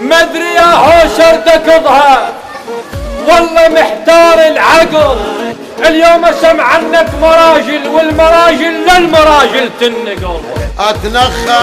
مدري يا حوشر تكضها والله محتار العقل. اليوم اسمع عنك مراجل والمراجل للمراجل تنقل. اتنخى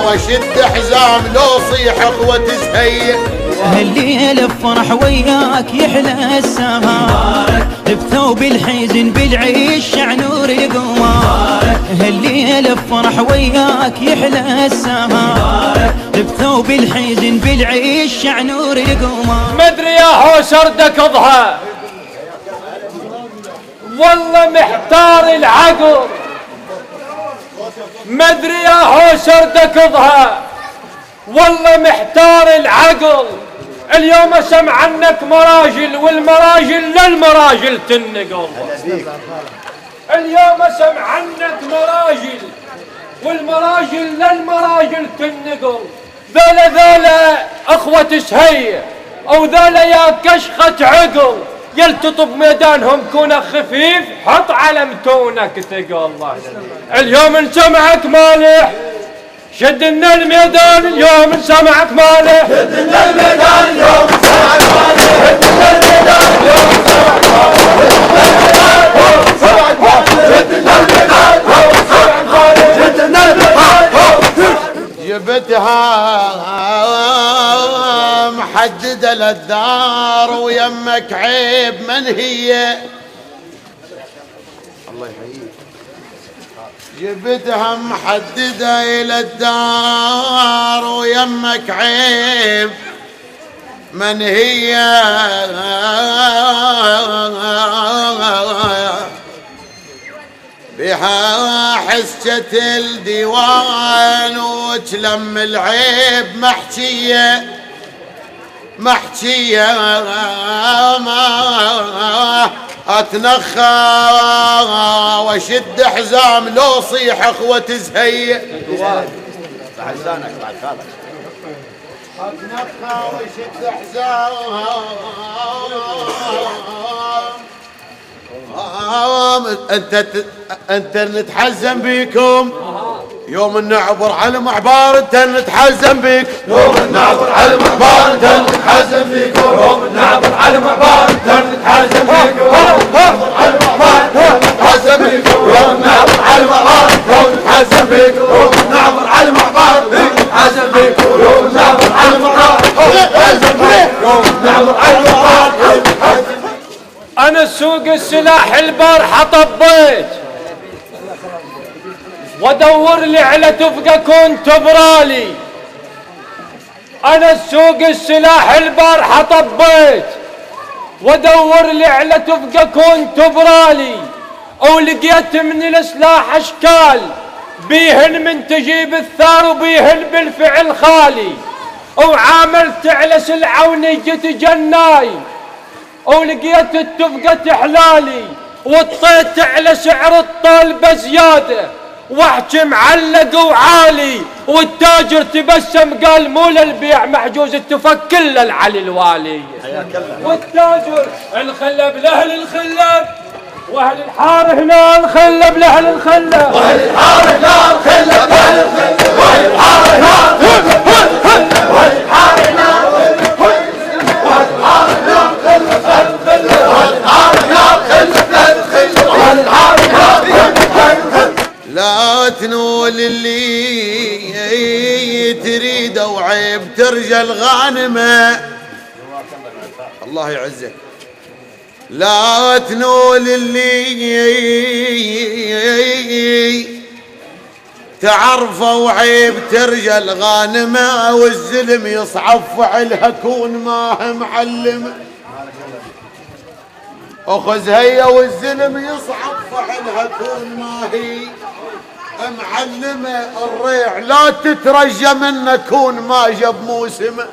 واشد حزام لو صيح اخوة تزهيق. هالليل الفرح وياك يحلى السهر بثوب الحزن بالعيش شعنور القمر. هالليل الفرح وياك يحلى السهر بثوب الحزن بالعيش شعنور القمر. مدري يا حوشر دكضها والله محتار العقل. مدري يا حوشر دكضها والله محتار العقل. اليوم اسمع عنك مراجل والمراجل للمراجل تنقل. اليوم اسمع عنك مراجل والمراجل للمراجل تنقل. ذولا اخوة سهية او ذولا يا كشخة عقل. يلتطب ميدانهم كونك خفيف حط علمتونك ثقل. اليوم نسمعك مالح شد لنا الميدان. اليوم نسمعك مالح شد لنا الميدان. اليوم نسمعك مالح شد لنا الميدان. اليوم نسمعك مالح شد لنا الميدان. اليوم نسمعك مالح شد لنا الميدان. جبتها محددة للدار ويمك عيب من هي. الله يحييك. جبتها محددة إلى الدار ويمك عيب من هي. بها حسة الديوان وتلم العيب محكية محكية. ما اتنخى واشد حزام لو صيح اخوة تزهيق. حزانك بعد خالك. اتنخى واشد حزام انت نتحزن بيكم يوم نعبر على معبار. انت نتحزن بيك يوم نعبر على معبار. انت نتحزن بيكم يوم نعبر على معبار. انت نتحزن بيكم يوم نعبر على معبار. نتحزن بيكم يوم نعبر على معبار. يوم نتحزن بيكم يوم نعبر على معبار. نتحزن بيكم يوم نعبر على معبار. نتحزن بيكم يوم نعبر على معبار. انا سوق السلاح البارحة طبيت وادور لي على تفقة كنت برالي. انا سوق السلاح البارحة طبيت وادور لي على تفقة كنت برالي. ولقيت من السلاح اشكال بيهن من تجيب الثار وبيهن بالفعل خالي. وعاملت على سلعة ونجت جناي ولقيت التفقة تحلالي. وطيت على سعر الطالبة زيادة واحكي معلق وعالي. والتاجر تبسم قال مو للبيع محجوز التفك كله العلي الوالي. والتاجر الخلب لاهل الخلب واهل الحاره هنا الخلب لاهل الخلب واهل الحاره هنا الخلب لاهل الخلب واهل الحاره هنا الخلب واهل الحاره هنا لا تنول اللي تريده وعيب ترجى الغانمة. الله يعزك. لا تنول اللي تعرفه وعيب ترجى الغانمة. والزلم يصعب فعلها كون ما هم معلمه. اخذ هي والزلم يصعب فعلها كون ما هي معلمه. الريع لا تترجى منه كون ما جاب موسمه.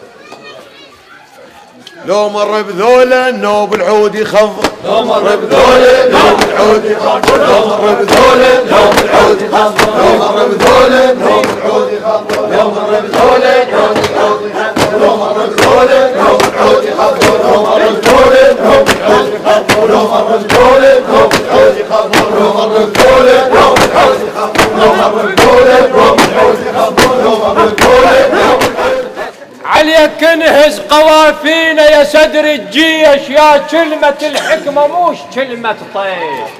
لو مر بذوله النوب العود يخضر. لو مر بذوله النوب العود يخضر. لو مر بذوله النوب العود يخضر. لو مر بذوله النوب العود يخضر. لو مر بذوله النوب العود يخضر. لو مر بذوله النوب العود يخضر. لو مر بذوله النوب العود يخضر. لو مر بذوله النوب العود يخضر. لو مر بذوله النوب العود يخضر. لو مر بذوله النوب العود يخضر. لو مر بذوله النوب العود يخضر. عليك انهز قوافينا يا صدر الجيش، يا كلمة الحكمة موش كلمة طيش.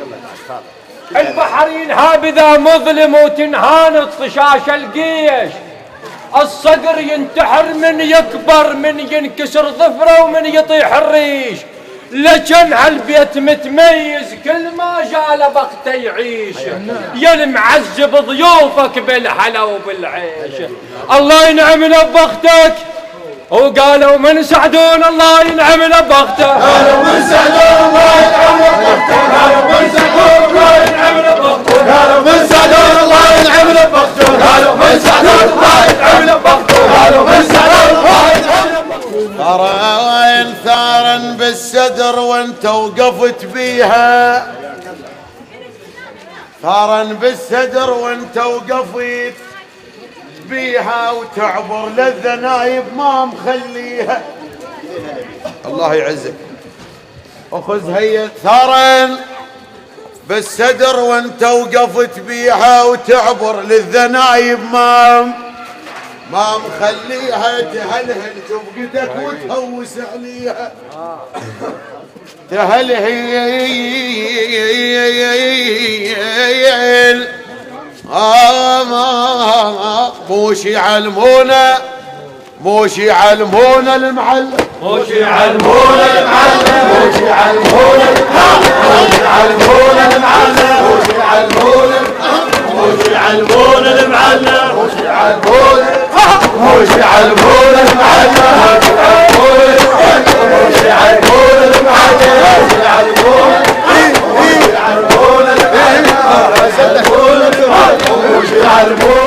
البحر ينهاب اذا مظلم وتنهان طشاش الجيش، الصقر ينتحر من يكبر، من ينكسر ظفره ومن يطيح الريش. لكن هالبيت متميز كل ما جاله بغته يعيش، يا المعذب ضيوفك بالحلا وبالعيش. الله ينعمنا ببختك، وقالوا من سعدون الله ينعمنا ببختك، قالوا من سعدون الله ينعمنا ببختك، قالوا من سعدون الله ينعمنا ببختك، قالوا من سعدون الله ينعمنا ببختك، قالوا من سعدون الله ينعمنا ببختك، قالوا من سعدون الله ينعمنا ببختك. ثارا ثارا بالصدر وانت وقفت بيها، ثارا بالصدر وانت وقفت بيها، وتعبر للذنايب ما مخليها. الله يعزك. اخذ هي ثارا بالصدر وانت وقفت بيها، وتعبر للذنايب ما مخليها. تهلهل تبقتك وتهوس عليها، تهلهل موش يعلمونا، موش يعلمونا المعلم، موش يعلمونا المعلم، موش يعلمونا المعلم، موش يعلمونا المعلم، موش يعلمونا، موش يعلمونا المعلم، موش يعلمونا، موش يعلمونا المعلم، موش يعلمونا المعلم، موش يعلمونا، موش يعلمونا المعلم، موش يعلمونا، موش يعلمونا